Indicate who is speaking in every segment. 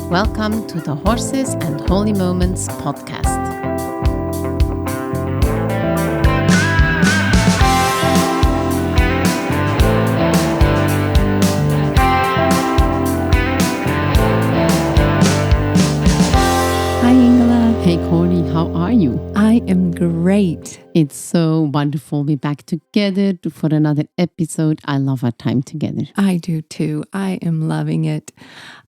Speaker 1: Welcome to the Horses and Holy Moments podcast.
Speaker 2: Hi, Ingela.
Speaker 1: Hey, Corrie, how are you?
Speaker 2: I am great.
Speaker 1: It's so wonderful we're back together for another episode. I love our time together.
Speaker 2: I do too. I am loving it.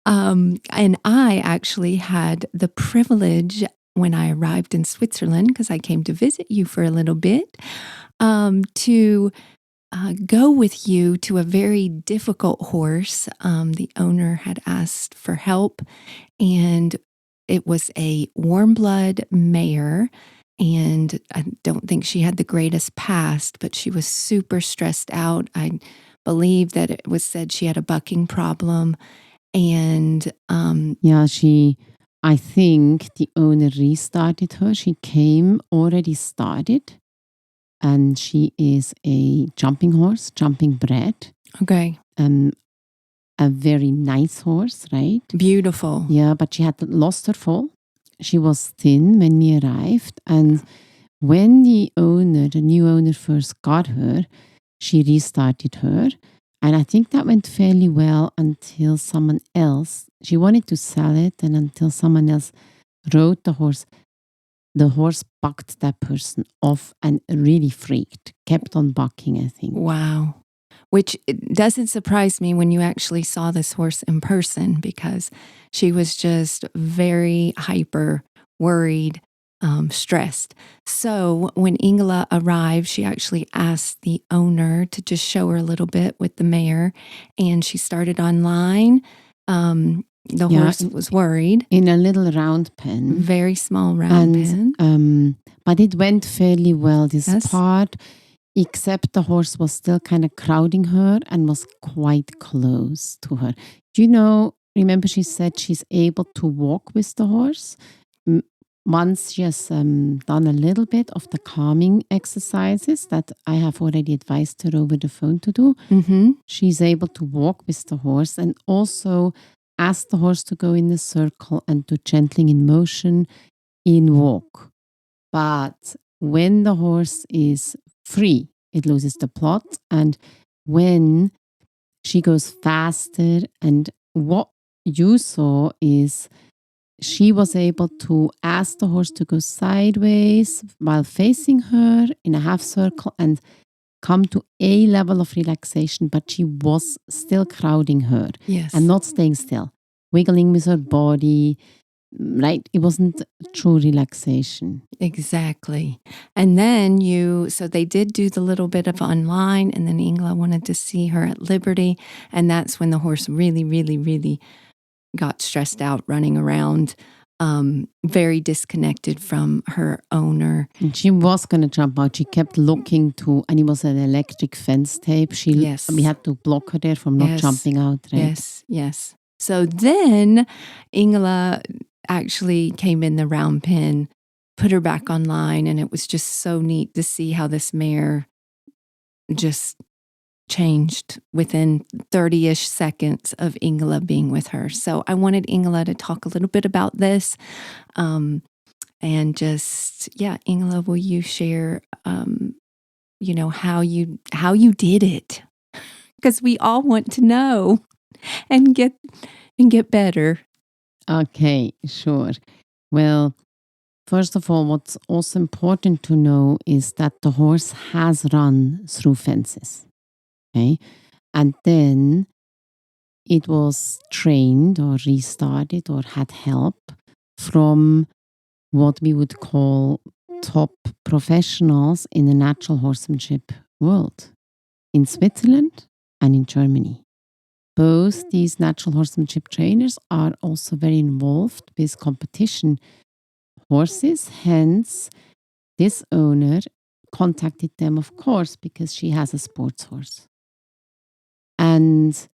Speaker 2: And I actually had the privilege when I arrived in Switzerland, because I came to visit you for a little bit, to go with you to a very difficult horse. The owner had asked for help, and it was a warmblood mare. And I don't think she had the greatest past, but she was super stressed out. I believe that it was said she had a bucking problem. And
Speaker 1: I think the owner restarted her. She came already started, and she is a jumping horse, jumping bred.
Speaker 2: okay,
Speaker 1: A very nice horse, right?
Speaker 2: beautiful.
Speaker 1: Yeah, but she had lost her foal. She was thin when we arrived, and when the new owner first got her, she restarted her. And I think that went fairly well until someone else, she wanted to sell it, and until someone else rode the horse bucked that person off and really freaked, kept on bucking, I think.
Speaker 2: Wow. Which it doesn't surprise me when you actually saw this horse in person, because she was just very hyper, worried, stressed. So when Ingela arrived, she actually asked the owner to just show her a little bit with the mare, and she started online. The horse was worried.
Speaker 1: In a little round pen.
Speaker 2: Very small round pen.
Speaker 1: But it went fairly well, this part. Except the horse was still kind of crowding her and was quite close to her. Remember she said she's able to walk with the horse? Once she has done a little bit of the calming exercises that I have already advised her over the phone to do.
Speaker 2: Mm-hmm.
Speaker 1: She's able to walk with the horse and also ask the horse to go in a circle and do gentling in motion in walk. But when the horse is free, it loses the plot. And when she goes faster, and what you saw is she was able to ask the horse to go sideways while facing her in a half circle and come to a level of relaxation, but she was still crowding her.
Speaker 2: Yes.
Speaker 1: And not staying still, wiggling with her body. Right? It wasn't true relaxation.
Speaker 2: Exactly. And then so they did do the little bit of online, and then Ingela wanted to see her at Liberty. And that's when the horse really, really, really got stressed out, running around, very disconnected from her owner.
Speaker 1: And she was going to jump out. She kept looking and it was an electric fence tape. We had to block her there from not jumping out, right?
Speaker 2: Yes. So then Ingela actually came in the round pen, put her back online, and it was just so neat to see how this mare just changed within 30-ish seconds of Ingela being with her. So I wanted Ingela to talk a little bit about this. And Ingela, will you share, how you did it? Because we all want to know and get better.
Speaker 1: Okay, sure. Well, first of all, what's also important to know is that the horse has run through fences. Okay. And then it was trained or restarted or had help from what we would call top professionals in the natural horsemanship world in Switzerland and in Germany. Both these natural horsemanship trainers are also very involved with competition horses. Hence, this owner contacted them, of course, because she has a sports horse. And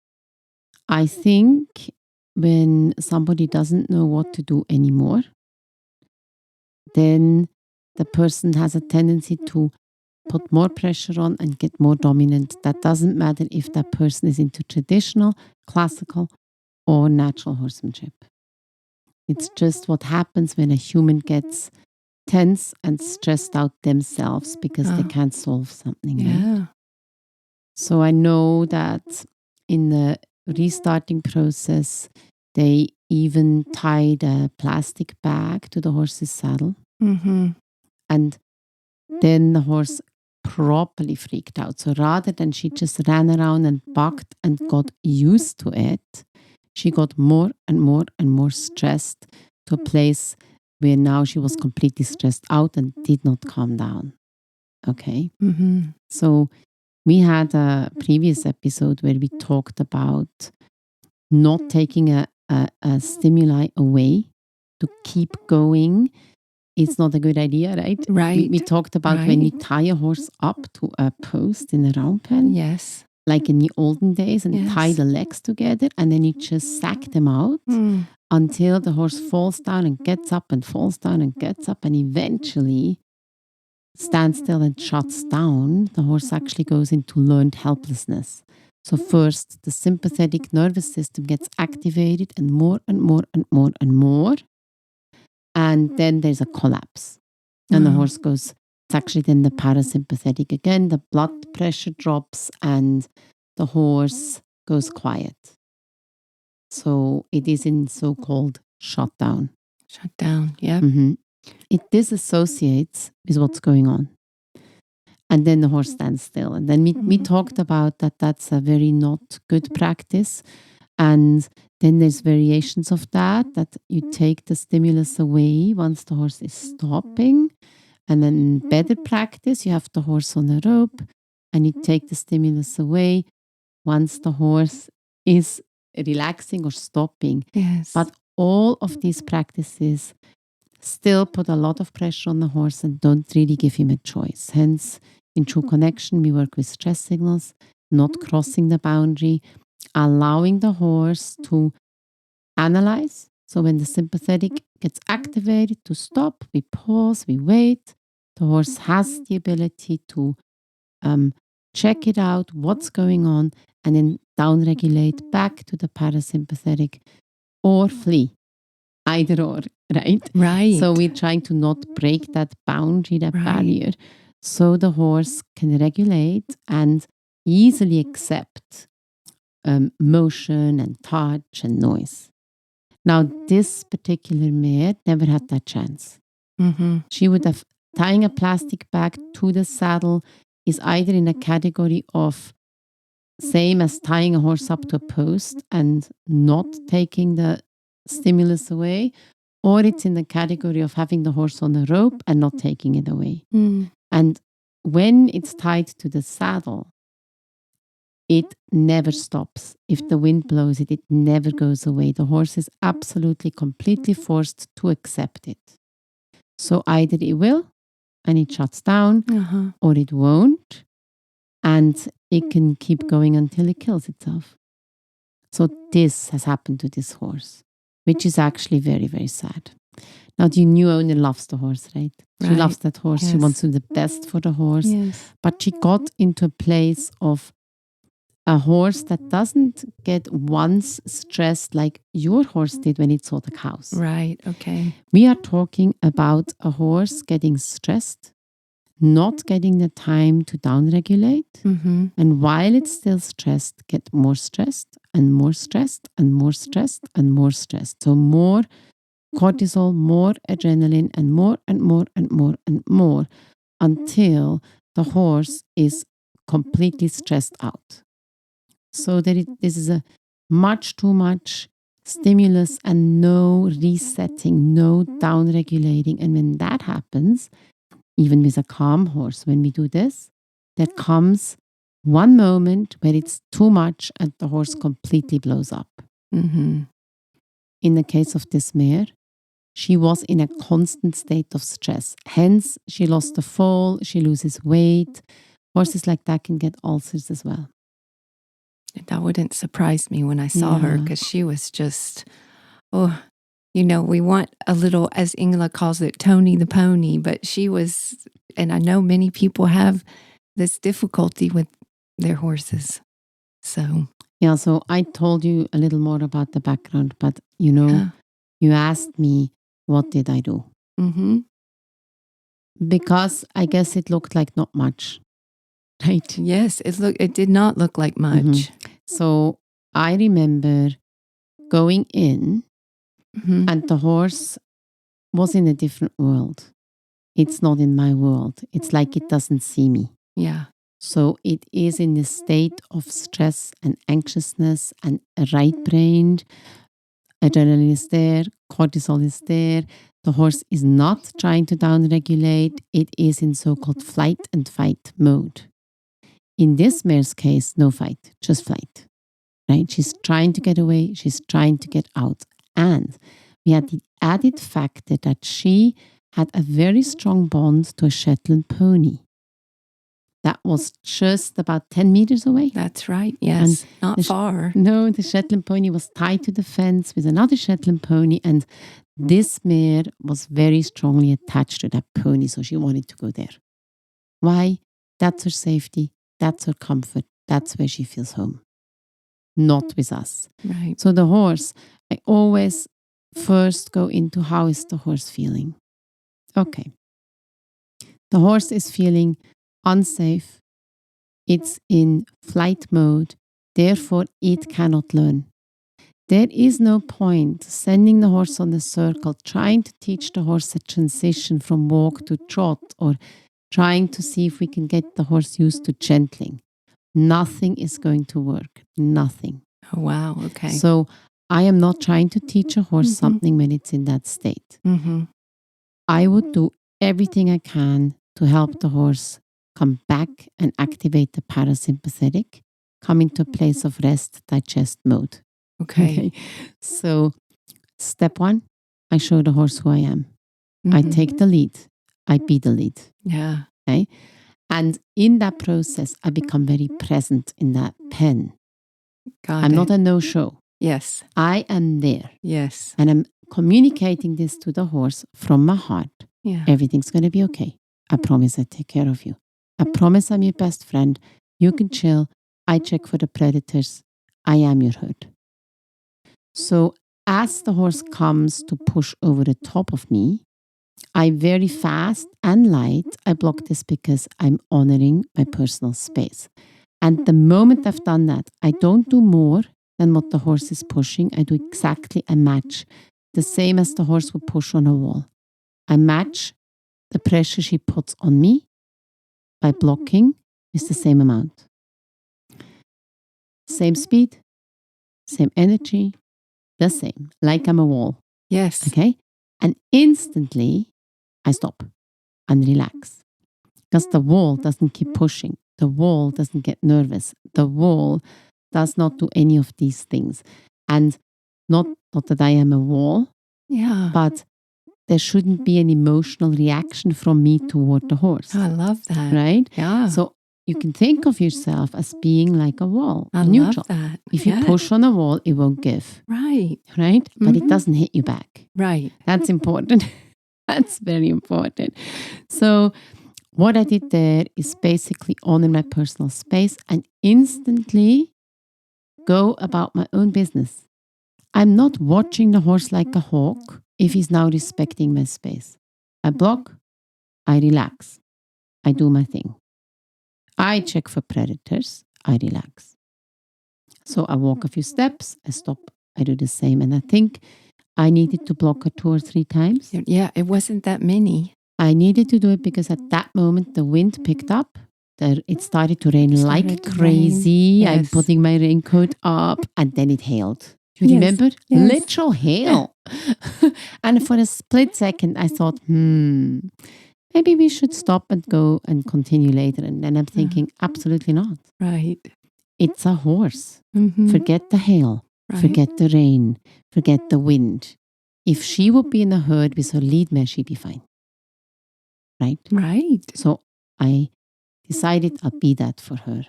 Speaker 1: I think when somebody doesn't know what to do anymore, then the person has a tendency to put more pressure on and get more dominant. That doesn't matter if that person is into traditional, classical, or natural horsemanship. It's just what happens when a human gets tense and stressed out themselves because they can't solve something. Right?
Speaker 2: Yeah.
Speaker 1: So I know that in the restarting process, they even tied a plastic bag to the horse's saddle.
Speaker 2: Mm-hmm.
Speaker 1: And then the horse properly freaked out. So rather than she just ran around and bucked and got used to it, she got more and more and more stressed to a place where now she was completely stressed out and did not calm down. Okay.
Speaker 2: Mm-hmm.
Speaker 1: So we had a previous episode where we talked about not taking a stimuli away to keep going. It's not a good idea, right?
Speaker 2: Right.
Speaker 1: We talked about when you tie a horse up to a post in a round pen,
Speaker 2: Yes.
Speaker 1: like in the olden days, and
Speaker 2: Yes.
Speaker 1: tie the legs together, and then you just sack them out until the horse falls down and gets up and falls down and gets up and eventually stands still and shuts down. The horse actually goes into learned helplessness. So first, the sympathetic nervous system gets activated and more and more and more and more. And then there's a collapse. And the horse goes, it's actually then the parasympathetic again. The blood pressure drops and the horse goes quiet. So it is in so-called shutdown.
Speaker 2: Shutdown, yeah.
Speaker 1: Mm-hmm. It disassociates with what's going on. And then the horse stands still. And then we talked about that that's a very not good practice. And then there's variations of that you take the stimulus away once the horse is stopping. And then better practice, you have the horse on a rope and you take the stimulus away once the horse is relaxing or stopping.
Speaker 2: Yes.
Speaker 1: But all of these practices still put a lot of pressure on the horse and don't really give him a choice. Hence, in True Connection, we work with stress signals, not crossing the boundary, allowing the horse to analyze. So when the sympathetic gets activated to stop, we pause, we wait. The horse has the ability to check it out, what's going on, and then downregulate back to the parasympathetic or flee. Either or, right?
Speaker 2: Right.
Speaker 1: So we're trying to not break that boundary, that barrier, so the horse can regulate and easily accept motion and touch and noise. Now, this particular mare never had that chance.
Speaker 2: Mm-hmm.
Speaker 1: She would have tying a plastic bag to the saddle is either in a category of same as tying a horse up to a post and not taking the stimulus away, or it's in the category of having the horse on a rope and not taking it away. And when it's tied to the saddle, it never stops. If the wind blows it, it never goes away. The horse is absolutely, completely forced to accept it. So either it will, and it shuts down, or it won't, and it can keep going until it kills itself. So this has happened to this horse, which is actually very, very sad. Now, the new owner loves the horse, right? She loves that horse. Yes. She wants to do the best for the horse.
Speaker 2: Yes.
Speaker 1: But she got into a place of a horse that doesn't get once stressed like your horse did when it saw the cows.
Speaker 2: Right, okay.
Speaker 1: We are talking about a horse getting stressed, not getting the time to downregulate, and while it's still stressed, get more stressed and more stressed and more stressed and more stressed. So more cortisol, more adrenaline, and more and more and more and more until the horse is completely stressed out. So that this is a much too much stimulus and no resetting, no downregulating. And when that happens, even with a calm horse, when we do this, there comes one moment where it's too much and the horse completely blows up. In the case of this mare, she was in a constant state of stress. Hence, she lost the foal, she loses weight. Horses like that can get ulcers as well.
Speaker 2: That wouldn't surprise me when I saw her, because she was just, we want a little, as Ingela calls it, Tony the pony, but she was, and I know many people have this difficulty with their horses. So.
Speaker 1: Yeah, so I told you a little more about the background, but You asked me, what did I do?
Speaker 2: Mm-hmm.
Speaker 1: Because I guess it looked like not much, right?
Speaker 2: Yes, it did not look like much.
Speaker 1: So I remember going in,
Speaker 2: Mm-hmm.
Speaker 1: and the horse was in a different world. It's not in my world. It's like it doesn't see me.
Speaker 2: Yeah.
Speaker 1: So it is in a state of stress and anxiousness and a right brain. Adrenaline is there, cortisol is there. The horse is not trying to downregulate. It is in so-called flight and fight mode. In this mare's case, no fight, just flight. Right? She's trying to get away. She's trying to get out. And we had the added factor that she had a very strong bond to a Shetland pony. That was just about 10 meters away.
Speaker 2: That's right. Yes. Not far.
Speaker 1: No, the Shetland pony was tied to the fence with another Shetland pony. And this mare was very strongly attached to that pony. So she wanted to go there. Why? That's her safety. That's her comfort. That's where she feels home. Not with us.
Speaker 2: Right.
Speaker 1: So the horse, I always first go into how is the horse feeling. Okay. The horse is feeling unsafe. It's in flight mode. Therefore, it cannot learn. There is no point sending the horse on a circle, trying to teach the horse a transition from walk to trot, or trying to see if we can get the horse used to gentling. Nothing is going to work. Nothing.
Speaker 2: Oh, wow. Okay.
Speaker 1: So I am not trying to teach a horse something when it's in that state.
Speaker 2: Mm-hmm.
Speaker 1: I would do everything I can to help the horse come back and activate the parasympathetic, come into a place of rest, digest mode.
Speaker 2: Okay.
Speaker 1: So step one, I show the horse who I am. I
Speaker 2: Mm-hmm.
Speaker 1: take the lead. I be the lead.
Speaker 2: Yeah.
Speaker 1: Okay? And in that process, I become very present in that pen. I'm not a no-show.
Speaker 2: Yes.
Speaker 1: I am there.
Speaker 2: Yes.
Speaker 1: And I'm communicating this to the horse from my heart.
Speaker 2: Yeah.
Speaker 1: Everything's going to be okay. I promise I take care of you. I promise I'm your best friend. You can chill. I check for the predators. I am your herd. So as the horse comes to push over the top of me, I very fast and light, I block this because I'm honoring my personal space. And the moment I've done that, I don't do more than what the horse is pushing. I do exactly a match, the same as the horse would push on a wall. I match the pressure she puts on me by blocking with the same amount. Same speed, same energy, the same, like I'm a wall.
Speaker 2: Yes.
Speaker 1: Okay? And instantly, I stop and relax. Because the wall doesn't keep pushing. The wall doesn't get nervous. The wall does not do any of these things. And not that I am a wall,
Speaker 2: Yeah.
Speaker 1: but there shouldn't be an emotional reaction from me toward the horse.
Speaker 2: I love that.
Speaker 1: Right?
Speaker 2: Yeah.
Speaker 1: So you can think of yourself as being like a wall.
Speaker 2: I
Speaker 1: neutral.
Speaker 2: love that.
Speaker 1: If you push on a wall, it won't give.
Speaker 2: Right.
Speaker 1: Right? But it doesn't hit you back.
Speaker 2: Right.
Speaker 1: That's important. That's very important. So what I did there is basically honor my personal space and instantly go about my own business. I'm not watching the horse like a hawk if he's now respecting my space. I block, I relax, I do my thing. I check for predators, I relax. So I walk a few steps, I stop, I do the same. And I think I needed to block her 2 or 3 times.
Speaker 2: Yeah, it wasn't that many.
Speaker 1: I needed to do it because at that moment the wind picked up. It started to rain like crazy.
Speaker 2: Yes.
Speaker 1: I'm putting my raincoat up and then it hailed. Do you remember?
Speaker 2: Yes.
Speaker 1: Literal hail. And for a split second I thought, maybe we should stop and go and continue later. And then I'm thinking, absolutely not.
Speaker 2: Right.
Speaker 1: It's a horse.
Speaker 2: Mm-hmm.
Speaker 1: Forget the hail.
Speaker 2: Right.
Speaker 1: Forget the rain. Forget the wind. If she would be in a herd with her lead mare, she'd be fine. Right?
Speaker 2: Right.
Speaker 1: So I decided I'll be that for her.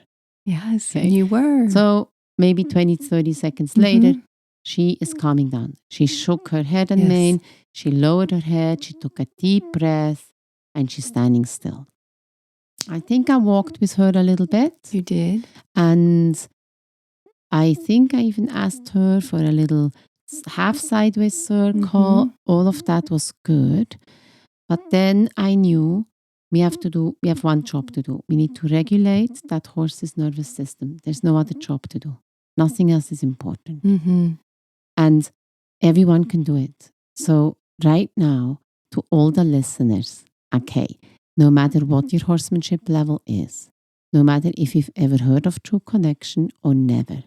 Speaker 2: Yes,
Speaker 1: Okay.
Speaker 2: and you were.
Speaker 1: So maybe 20, 30 seconds later, she is calming down. She shook her head and mane. She lowered her head. She took a deep breath and she's standing still. I think I walked with her a little bit.
Speaker 2: You did.
Speaker 1: And I think I even asked her for a little half sideways circle, all of that was good. But then I knew we have one job to do. We need to regulate that horse's nervous system. There's no other job to do. Nothing else is important. And everyone can do it. So right now, to all the listeners, okay, no matter what your horsemanship level is, no matter if you've ever heard of True Connection or never,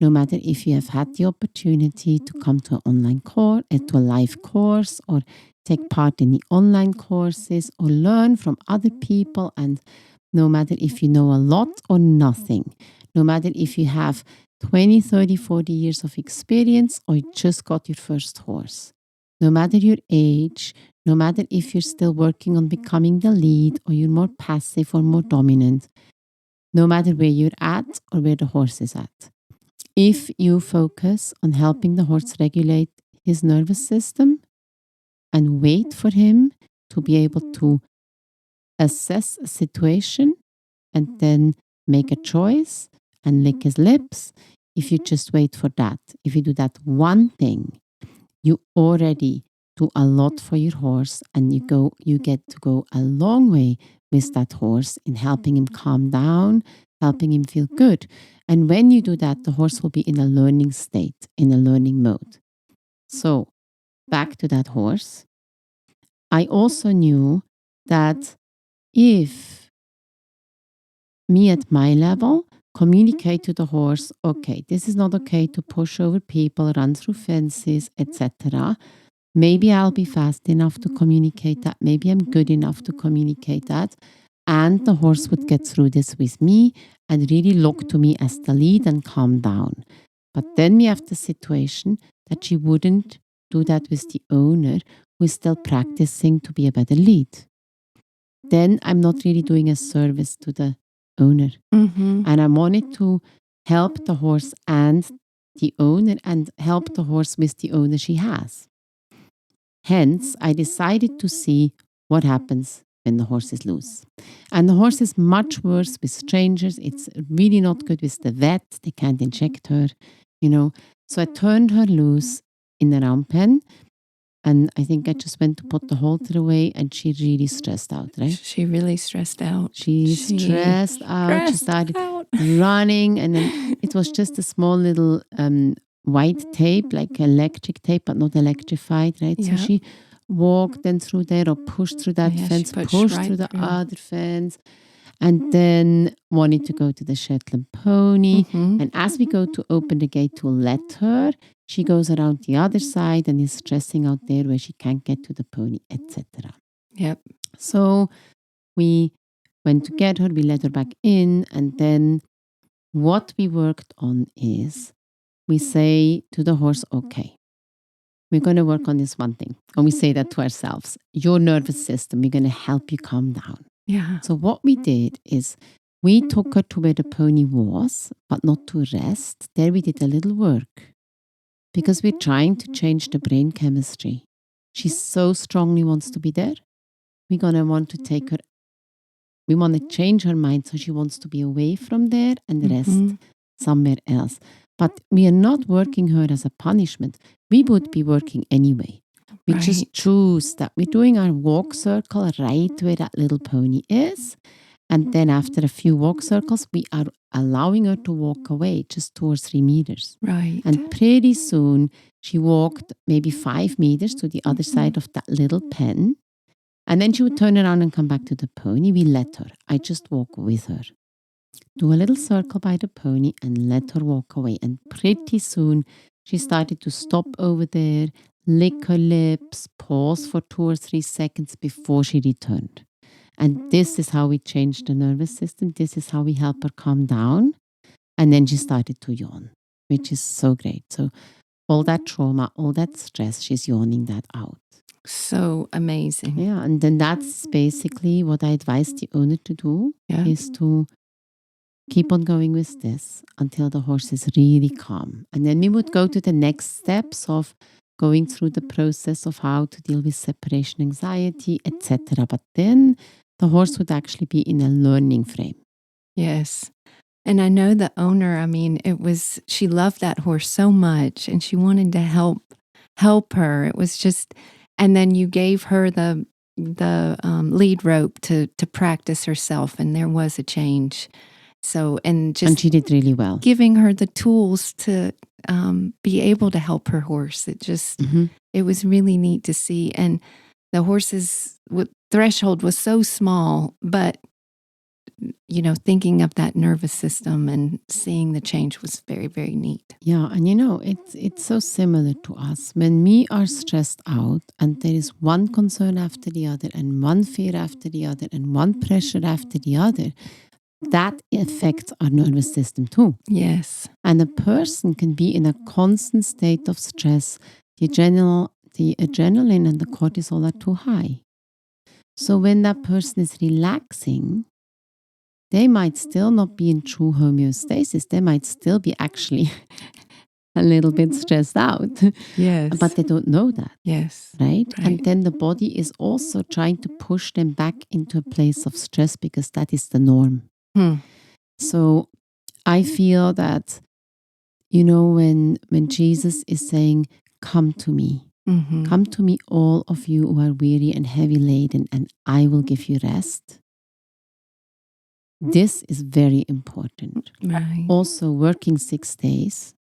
Speaker 1: no matter if you have had the opportunity to come to an online course, to a live course, or take part in the online courses, or learn from other people, and no matter if you know a lot or nothing, no matter if you have 20, 30, 40 years of experience or you just got your first horse, no matter your age, no matter if you're still working on becoming the lead or you're more passive or more dominant, no matter where you're at or where the horse is at. If you focus on helping the horse regulate his nervous system and wait for him to be able to assess a situation and then make a choice and lick his lips, if you just wait for that, if you do that one thing, you already do a lot for your horse, and you get to go a long way with that horse in helping him calm down, helping him feel good. And when you do that, the horse will be in a learning state, in a learning mode. So back to that horse. I also knew that if me at my level communicate to the horse, okay, this is not okay to push over people, run through fences, etc. Maybe I'll be fast enough to communicate that. Maybe I'm good enough to communicate that. And the horse would get through this with me and really look to me as the lead and calm down. But then we have the situation that she wouldn't do that with the owner who is still practicing to be a better lead. Then I'm not really doing a service to the owner. And I wanted to help the horse and the owner and help the horse with the owner she has. Hence, I decided to see what happens when the horse is loose. And the horse is much worse with strangers. It's really not good with the vet. They can't inject her, So I turned her loose in the round pen. And I think I just went to put the halter away, and she really stressed out, right?
Speaker 2: She really stressed out.
Speaker 1: She stressed out. She started running, and then it was just a small little white tape, like electric tape, but not electrified, right?
Speaker 2: Yeah.
Speaker 1: So she walked then through there or pushed through that fence, pushed
Speaker 2: right
Speaker 1: through the other fence, and then wanted to go to the Shetland pony. And as we go to open the gate to let her, she goes around the other side and is stressing out there where she can't get to the pony, etc.
Speaker 2: Yep.
Speaker 1: So we went to get her, we let her back in, and then what we worked on is we say to the horse, okay, we're going to work on this one thing. And we say that to ourselves, your nervous system, we're going to help you calm down.
Speaker 2: Yeah.
Speaker 1: So what we did is we took her to where the pony was, but not to rest. There we did a little work because we're trying to change the brain chemistry. She so strongly wants to be there. We're going to want to take her. We want to change her mind so she wants to be away from there and rest somewhere else. But we are not working her as a punishment. We would be working anyway. We just choose that we're doing our walk circle right where that little pony is. And then after a few walk circles, we are allowing her to walk away just 2 or 3 meters.
Speaker 2: Right.
Speaker 1: And pretty soon she walked maybe 5 meters to the other side of that little pen. And then she would turn around and come back to the pony. We let her. I just walk with her. Do a little circle by the pony and let her walk away. And pretty soon she started to stop over there, lick her lips, pause for 2 or 3 seconds before she returned. And this is how we changed the nervous system. This is how we help her calm down. And then she started to yawn, which is so great. So all that trauma, all that stress, she's yawning that out.
Speaker 2: So amazing.
Speaker 1: Yeah, and then that's basically what I advise the owner to do, is to keep on going with this until the horse is really calm. And then we would go to the next steps of going through the process of how to deal with separation anxiety, etc. But then the horse would actually be in a learning frame.
Speaker 2: Yes. And I know the owner, she loved that horse so much and she wanted to help her. It was just, and then you gave her the lead rope to practice herself, and there was a change. So, and
Speaker 1: she did really well.
Speaker 2: Giving her the tools to be able to help her horse. It just, it was really neat to see. And the horse's threshold was so small, but thinking of that nervous system and seeing the change was very, very neat.
Speaker 1: Yeah, and it's so similar to us. When we are stressed out and there is one concern after the other and one fear after the other and one pressure after the other, that affects our nervous system too.
Speaker 2: Yes.
Speaker 1: And a person can be in a constant state of stress. The adrenaline and the cortisol are too high. So when that person is relaxing, they might still not be in true homeostasis. They might still be actually a little bit stressed out.
Speaker 2: Yes.
Speaker 1: But they don't know that.
Speaker 2: Yes.
Speaker 1: Right? And then the body is also trying to push them back into a place of stress because that is the norm. So I feel that, when Jesus is saying, come to me. Come to me, all of you who are weary and heavy laden, and I will give you rest. This is very important.
Speaker 2: Right.
Speaker 1: Also, working 6 days,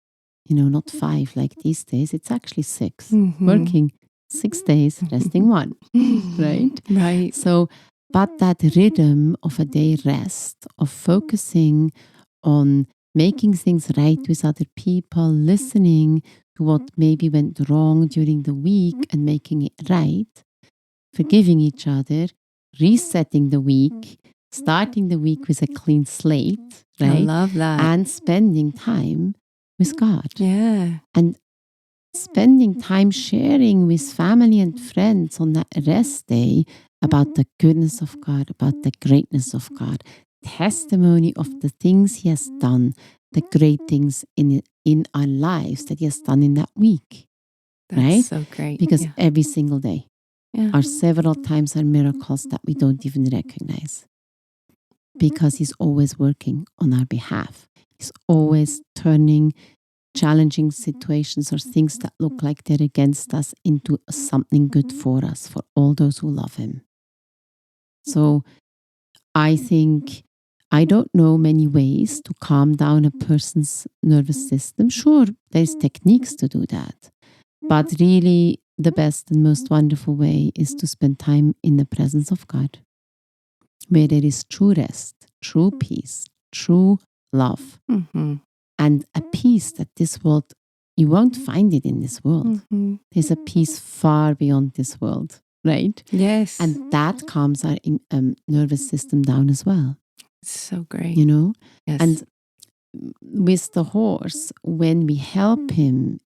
Speaker 1: not 5 like these days, it's actually 6. Working 6 days, resting 1, right?
Speaker 2: Right.
Speaker 1: So, but that rhythm of a day rest, of focusing on making things right with other people, listening to what maybe went wrong during the week and making it right, forgiving each other, resetting the week, starting the week with a clean slate, right?
Speaker 2: I love that.
Speaker 1: And spending time with God.
Speaker 2: Yeah.
Speaker 1: And spending time sharing with family and friends on that rest day about the goodness of God, about the greatness of God, testimony of the things He has done, the great things in our lives that He has done in that week.
Speaker 2: That's
Speaker 1: right?
Speaker 2: So great.
Speaker 1: Because every single day
Speaker 2: Yeah.
Speaker 1: are several times are miracles that we don't even recognize. Because He's always working on our behalf. He's always turning challenging situations or things that look like they're against us into something good for us, for all those who love Him. So I think, I don't know many ways to calm down a person's nervous system. Sure, there's techniques to do that. But really, the best and most wonderful way is to spend time in the presence of God, where there is true rest, true peace, true love, and a peace that this world, you won't find it in this world. There's a peace far beyond this world, right?
Speaker 2: Yes.
Speaker 1: And that calms our nervous system down as well.
Speaker 2: So great.
Speaker 1: Yes. And with the horse, when we help him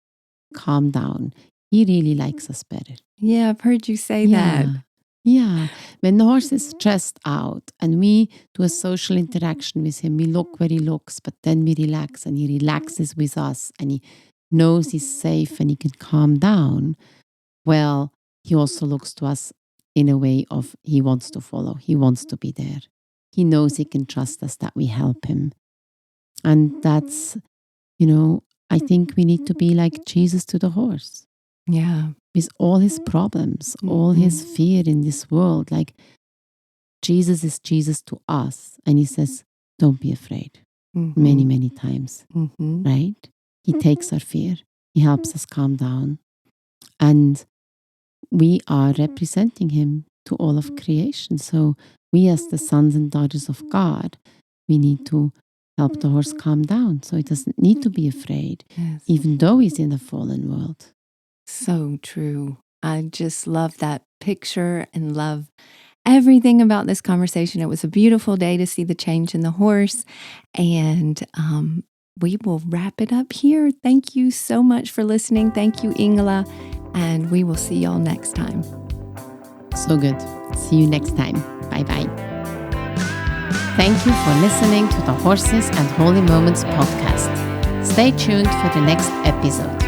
Speaker 1: calm down, he really likes us better.
Speaker 2: Yeah, I've heard you say that.
Speaker 1: Yeah. When the horse is stressed out and we do a social interaction with him, we look where he looks, but then we relax and he relaxes with us and he knows he's safe and he can calm down. Well, he also looks to us in a way of he wants to follow. He wants to be there. He knows he can trust us that we help him. And that's, I think we need to be like Jesus to the horse.
Speaker 2: Yeah.
Speaker 1: With all his problems, all his fear in this world. Like Jesus is Jesus to us. And he says, don't be afraid. Many, many times. Right? He takes our fear. He helps us calm down. And we are representing him to all of creation. So we as the sons and daughters of God, we need to help the horse calm down. So he doesn't need to be afraid, even though he's in a fallen world.
Speaker 2: So true. I just love that picture and love everything about this conversation. It was a beautiful day to see the change in the horse. And we will wrap it up here. Thank you so much for listening. Thank you, Ingela. And we will see y'all next time.
Speaker 1: So good. See you next time. Bye-bye. Thank you for listening to the Horses and Holy Moments podcast. Stay tuned for the next episode.